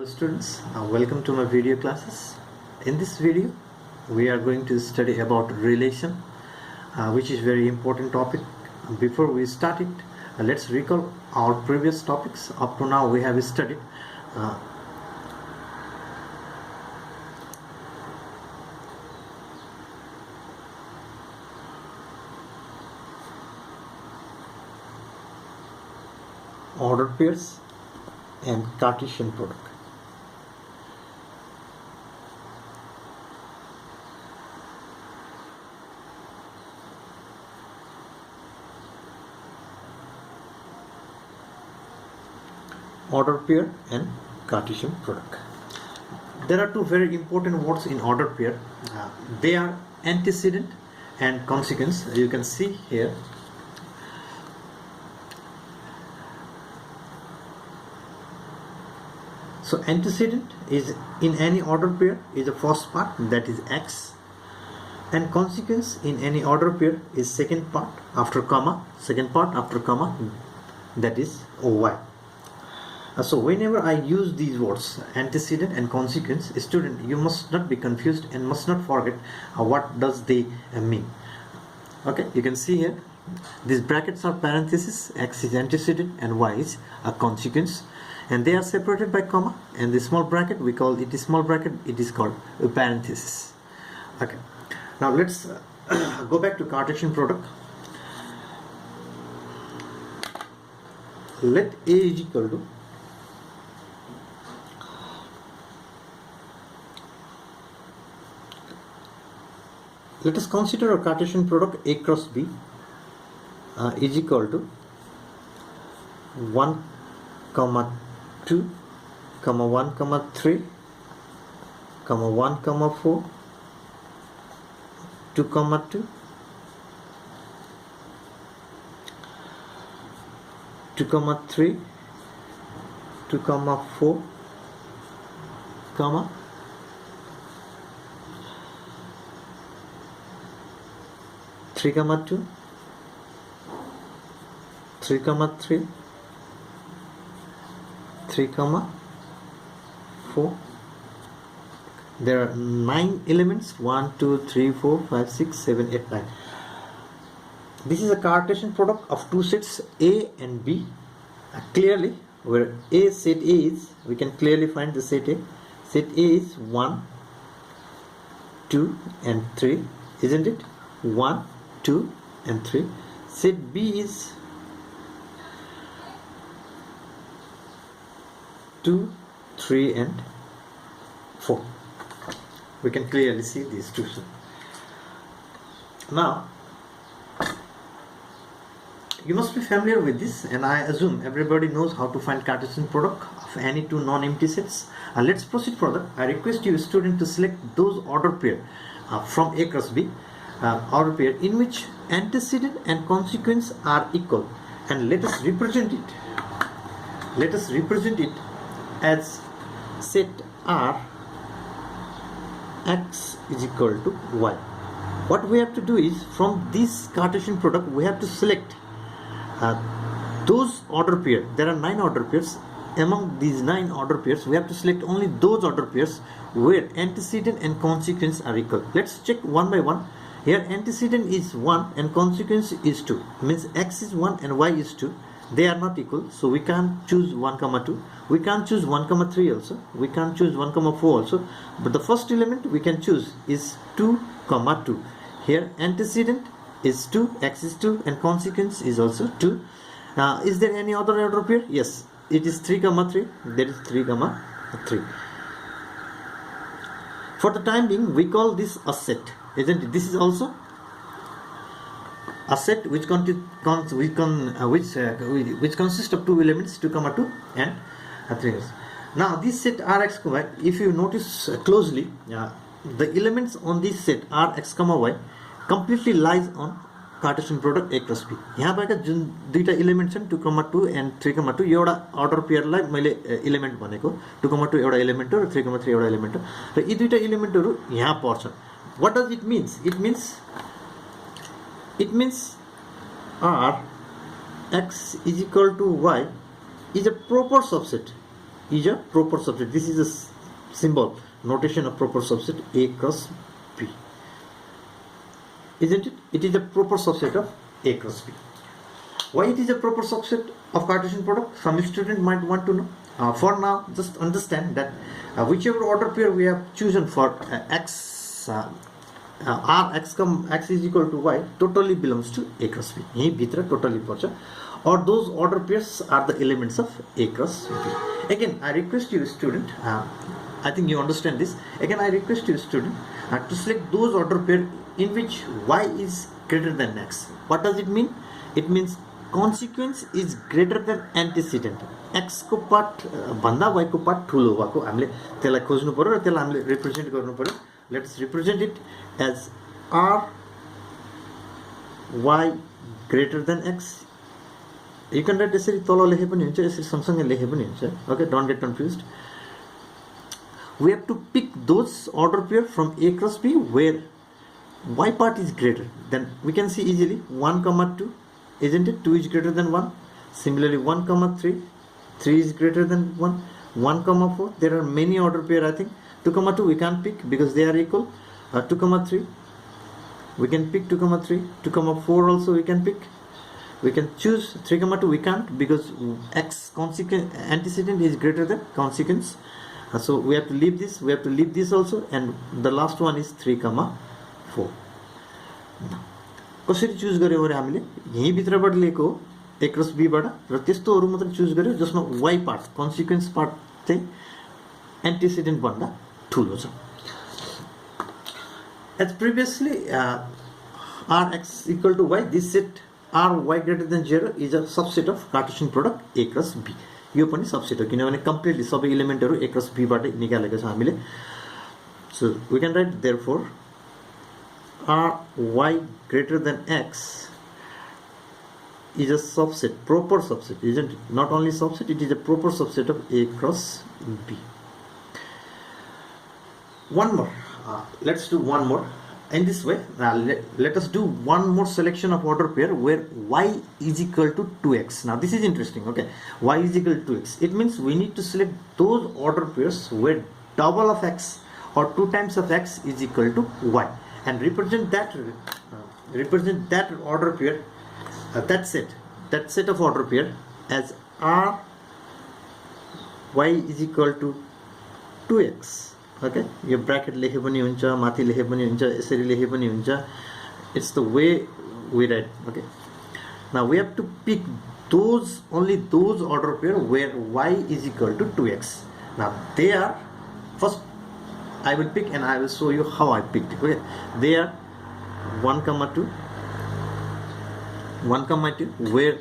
Hello students, welcome to my video classes. In this video we are going to study about relation, which is very important topic. Before we start it, let's recall our previous topics. Up to now we have studied order pairs and Cartesian product. Order pair and Cartesian product. There are two very important words in order pair. They are antecedent and consequence. You can see here. So antecedent is in any order pair is the first part, that is x, and consequence in any order pair is second part after comma, that is y. So whenever I use these words antecedent and consequence, student, you must not be confused and must not forget what does they mean. Okay, you can see here these brackets are parentheses. X is antecedent and y is a consequence, and they are separated by comma, and the small bracket we call it small bracket, it is called a parenthesis. Okay, now let's go back to Cartesian product. Let A is equal to let us consider a Cartesian product A cross B is equal to 1, 2, 1, 3, 1, 4, 2, 2, 2, 3, 2, 4, 3, 2, 3, 3, 3, 4. There are 9 elements. 1, 2, 3, 4, 5, 6, 7, 8, 9. This is a Cartesian product of two sets A and B. Clearly, where A set A is, we can clearly find the set A. Set A is 1, 2, and 3, isn't it? 1, 2, and 3. Set B is 2, 3, and 4. We can clearly see these two. Now, you must be familiar with this, and I assume everybody knows how to find Cartesian product of any two non-empty sets. Let's proceed further. I request you, student, to select those order pair from A cross B, order pair in which antecedent and consequence are equal, and let us represent it. Let us represent it as set R x is equal to y. What we have to do is, from this Cartesian product we have to select those order pairs. There are 9 order pairs. Among these 9 order pairs we have to select only those order pairs where antecedent and consequence are equal. Let's check one by one. Here antecedent is 1 and consequence is 2, means x is 1 and y is 2. They are not equal, so we can't choose 1, 2. We can't choose 1, 3 also. We can't choose 1, 4 also. But the first element we can choose is 2, 2. Here antecedent is 2, x is 2, and consequence is also 2. Is there any other order pair? Yes, it is 3, 3. There is 3, 3. For the time being, we call this a set, isn't it? This is also a set which consists of two elements, 2, 2 and 3. Now this set Rx, if you notice closely, the elements on this set Rx, y completely lies on Cartesian product A cross B. यहाँ भएका जुन दुईटा element छन् 2, 2 and 3, 2, यो एउटा order पेयरलाई मैले element भनेको 2, 2 एउटा element हो र 3, 3 एउटा एलिमेन्ट हो र यी दुईटा एलिमेन्टहरु यहाँ पर्छन्. What does it means? It means R x is equal to y is a proper subset is a proper subset. This is a symbol notation of proper subset A cross B, isn't it? It is a proper subset of A cross B. Why it is a proper subset of Cartesian product? Some student might want to know. For now, just understand that whichever order pair we have chosen for x, x is equal to y totally belongs to A cross B. यही भित्र totally पर्छ. Or those order pairs are the elements of A cross B. Again, I request you, student. I think you understand this. Again, I request you, student, to select those order pair in which y is greater than x. What does it mean? It means consequence is greater than antecedent. X को part भन्दा y को part ठुलो भएको हामीले त्यसलाई खोज्नु पर्यो र त्यसलाई हामीले रिप्रेजेन्ट गर्नु पर्यो. Let's represent it as r y greater than x. You can write यसरी तल लेखे पनि हुन्छ, यसरी सँगसँगै लेखे पनि हुन्छ. Okay, don't get confused. We have to pick those order pair from A cross B where y part is greater. Then we can see easily 1, 2, isn't it? 2 is greater than 1. Similarly 1, 3, 3 is greater than 1. 1, 4. There are many order pair. I think 2, 2 we can't pick because they are equal. 2, 3 we can pick. 2, 3. 2, 4 also we can pick. We can choose 3, 2 we can't because x consequence antecedent is greater than consequence. So we have to leave this. We have to leave this also, and the last one is 3, 4. Now, कसरी choose गर्यो भने हामीले यही भित्रबाट लिएको A cross B बाट र त्यस्तोहरु मात्र choose गर्यो जसमा y पार्ट consequence पार्ट चाहिँ antecedent भन्दा ठुलो छ. As previously rx equal to y, this set r y greater than 0 is a subset of Cartesian product A cross B. यो पनि सबसेट हो किनभने कम्प्लिटली सबै एलिमेन्टहरु A cross B बाट निकालेको छ हामीले. So we can write therefore r y greater than x is a subset, proper subset, isn't it? Not only subset, it is a proper subset of A cross B. One more. Let's do one more. In this way, let us do one more selection of order pair where y is equal to 2x. Now this is interesting. Okay, y is equal to 2x. It means we need to select those order pairs where double of x or 2 times of x is equal to y, and represent that order pair, that set of order pair as r y is equal to 2x. Okay, yo bracket लेखे पनि हुन्छ, माथि लेखे पनि हुन्छ, यसरी लेखे पनि हुन्छ. It's the way we write. Okay, now we have to pick only those order pair where y is equal to 2x. Now they are, first I will pick and I will show you how I picked it. Okay, they are 1, 2, where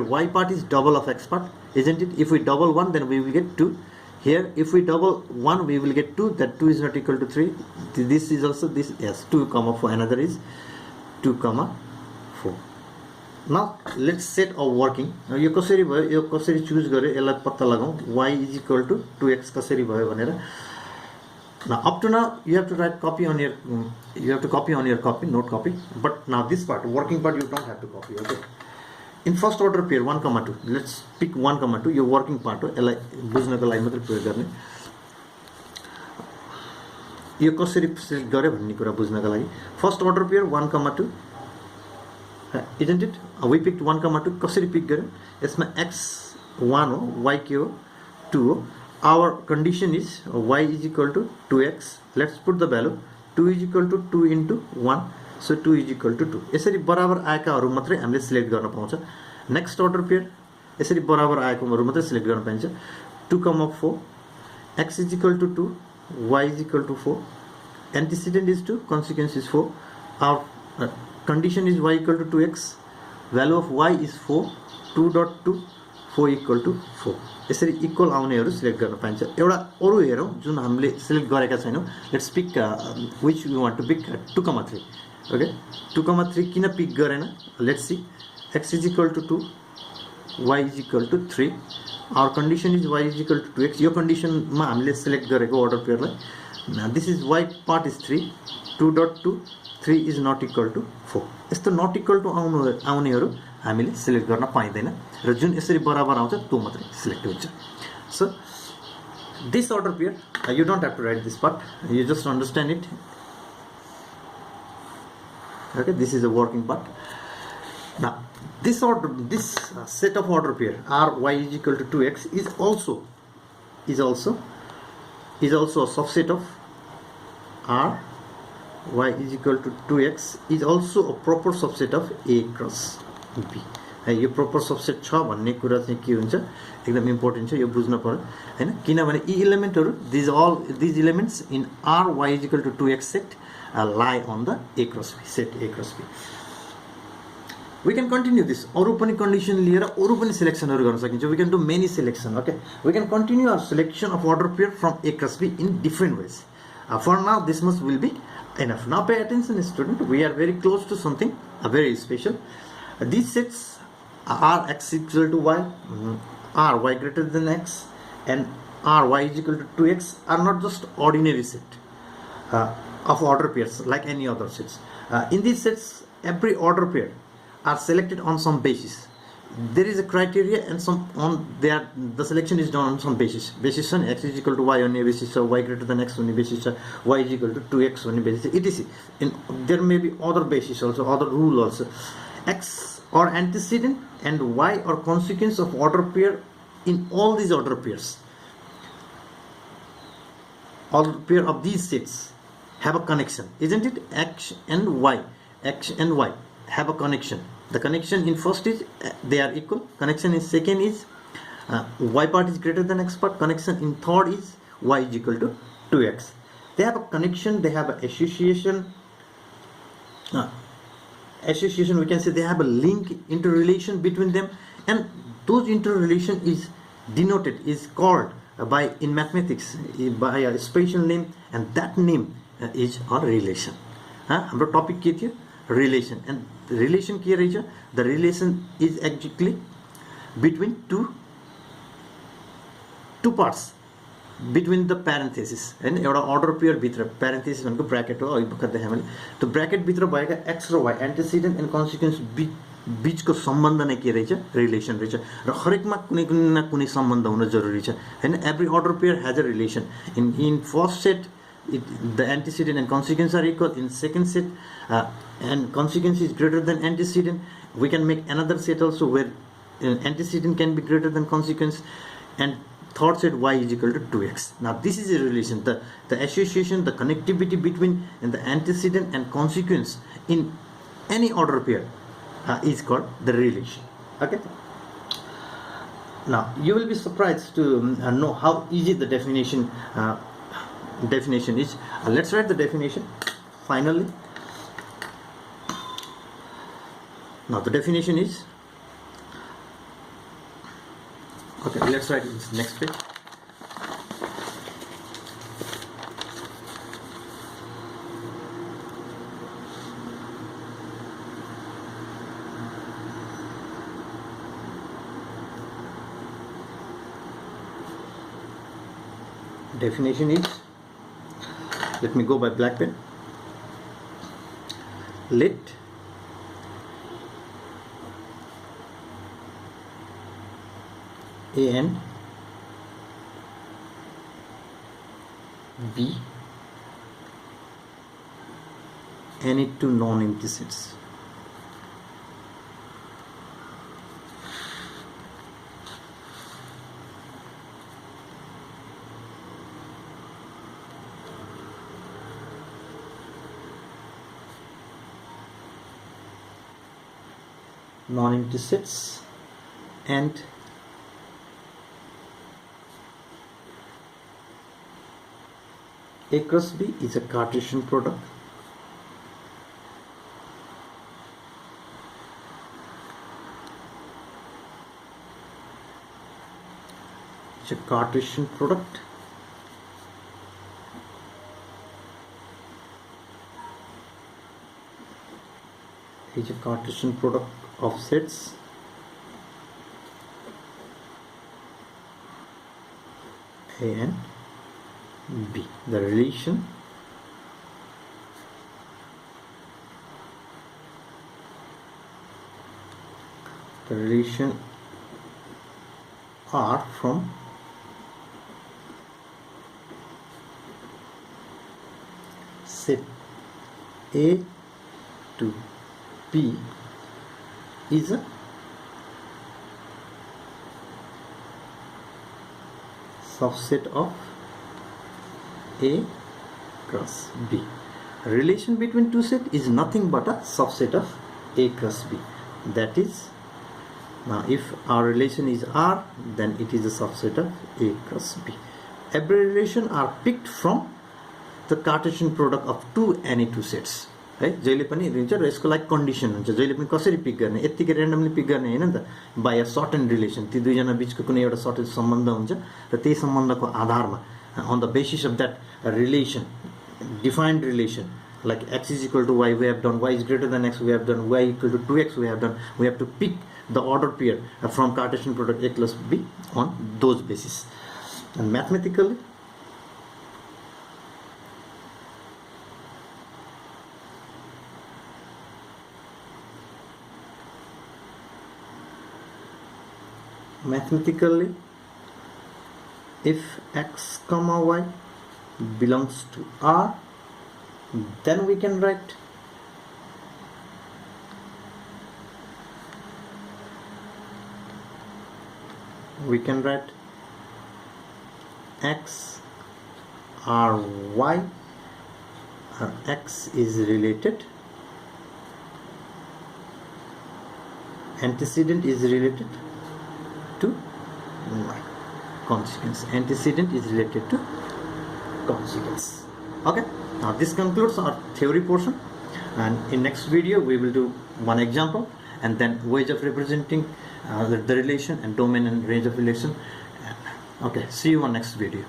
y part is double of x part, isn't it? If we double 1, then we will get 2. Here, if we double 1, we will get 2. That 2 is not equal to 3. This is also this. Yes, 2, 4. Another is 2, 4. Now let's set our working. Now यो कसरी भयो, यो कसरी choose गरे, यसलाई पत्ता लगाऊ. Y is equal to 2x कसरी भयो भनेर. Now up to now you have to copy on your copy, note copy. But now this part, working part, you don't have to copy. Okay. In first order pair 1, 2, let's pick 1, 2. Your working part हो, यसलाई बुझ्नको लागि मात्र प्रयोग गर्ने. यो कसरी select गरे भन्ने कुरा बुझ्नको लागि first order pair 1, 2, isn't it? We picked 1, 2. कसरी पिक गर्यो? यसमा x 1 हो, y के हो 2 हो. Our condition is y is equal to 2x. Let's put the value. 2 is equal to 2 into 1. So 2 is equal to 2. यसरी बराबर आएकाहरु मात्रै हामीले सिलेक्ट गर्न पाउँछ. नेक्स्ट order pair यसरी बराबर आएकोहरु मात्रै सिलेक्ट गर्न पाइन्छ. 2, 4. x is equal to 2. y is equal to 4. Antecedent is 2. Consequence is 4. Our condition is y equal to 2x. Value of y is 4. 2.2. 4 equal to 4. यसरी इक्वल आउनेहरु सिलेक्ट गर्न पाइन्छ. एउटा अरु हेरौं जुन हामीले सिलेक्ट गरेका छैनौं. Let's pick which we want to pick 2, 3. Okay, 2, 3 किन पिक गरेन? Let's see. X is equal to 2, y is equal to 3. Our condition is y is equal to 2x. Yo condition मा हामीले सिलेक्ट गरेको order pair lie. Now this is y part is 3. 2.2 3 is not equal to 4. यस्तो not equal to आउनेहरु हामीले select गर्न पाइदैन र जुन यसरी बराबर आउँछ त्यो मात्रै सिलेक्ट हुन्छ. So this order pair, you don't have to write this part, you just understand it. Okay, this is a working part. Now this set of order pair r y is equal to 2x is also a subset of r y is equal to 2x is also a proper subset of a cross b. Yo proper subset छ भन्ने कुरा चाहिँ के हुन्छ, एकदम important छ, यो बुझ्न पर्यो हैन, किनभने यी एलिमेन्टहरु these elements in r y is equal to 2x set lie on the a cross b set a cross b. We can continue this. अरु पनि कन्डिसन लिएर अरु पनि सिलेक्सनहरु गर्न सकिन्छ. We can do many selection. Okay, we can continue our selection of order pair from a cross b in different ways. For now, this much will be enough. Now pay attention, student. We are very close to something very special. These sets are x equal to y, r y greater than x, and r y is equal to 2x are not just ordinary set of order pairs like any other sets. In these sets, every order pair are selected on some basis. There is a criteria and the selection is done on some basis. Basis on x is equal to y on a basis, so y greater than x on a basis, y is equal to 2x on a basis, etc. There may be other basis also, other rule also. X or antecedent and y or consequence of order pair in all these order pairs. Order pair of these sets have a connection, isn't it? X and y have a connection. The connection in first is they are equal. Connection in second is y part is greater than x part. Connection in third is y is equal to 2x. They have a connection. They have an association. Association, we can say they have a link, interrelation between them, and those interrelation is denoted, is called by in mathematics by a special name, and that name is a relation. Our topic के थियो? Relation. And relation के रहेछ? The relation is actually between two parts, between the parentheses, and एउटा order pair भित्र parenthesis भनेको bracket हो, अघि भर्खर देखाए मैले. त्यो bracket भित्र भएका x raw y antecedent and consequence बीचको सम्बन्ध नै के रहेछ? Relation रहेछ. र हरेकमा कुनै न कुनै सम्बन्ध हुन जरुरी छ हैन. Every order pair has a relation. In first set the antecedent and consequence are equal. In second set and consequence is greater than antecedent. We can make another set also where antecedent can be greater than consequence, and third set y is equal to 2x. Now this is a relation, the association, the connectivity between the antecedent and consequence in any order pair is called the relation. Okay. Now you will be surprised to know how easy the definition is. Let's write the definition finally. Now the definition is, okay, let's write this next page. Definition is, let me go by black pen. Let A and B any two non-empty sets. Non-empty sets, and A cross B is a Cartesian product. It's a Cartesian product. It's a Cartesian product of sets A and B. The relation R from set A to B is a subset of A cross B. Relation between two sets is nothing but a subset of A cross B. That is, now if our relation is R, then it is a subset of A cross B. Every relation are picked from the Cartesian product of two any two sets. है जहिले पनि दिन्छ र यसको लागि condition हुन्छ जहिले पनि कसरी पिक गर्ने यतिकै र्यान्डमली पिक गर्ने हैन नि त बाइ अ सर्टेन रिलेसन ती दुई जना बीचको कुनै एउटा सर्टेन सम्बन्ध हुन्छ र त्यही सम्बन्धको आधारमा on the basis of that relation, defined relation, like x is equal to y we have done, y is greater than x we have done, y equal to 2x we have done, we have to pick the order pair from Cartesian product A plus B on those basis. And mathematically if x comma y belongs to R, then we can write x R y, or x is related, antecedent is related to y, consequence, antecedent is related to consequence. Okay, now this concludes our theory portion, and in next video we will do one example and then ways of representing the relation and domain and range of relation. Okay, see you on next video.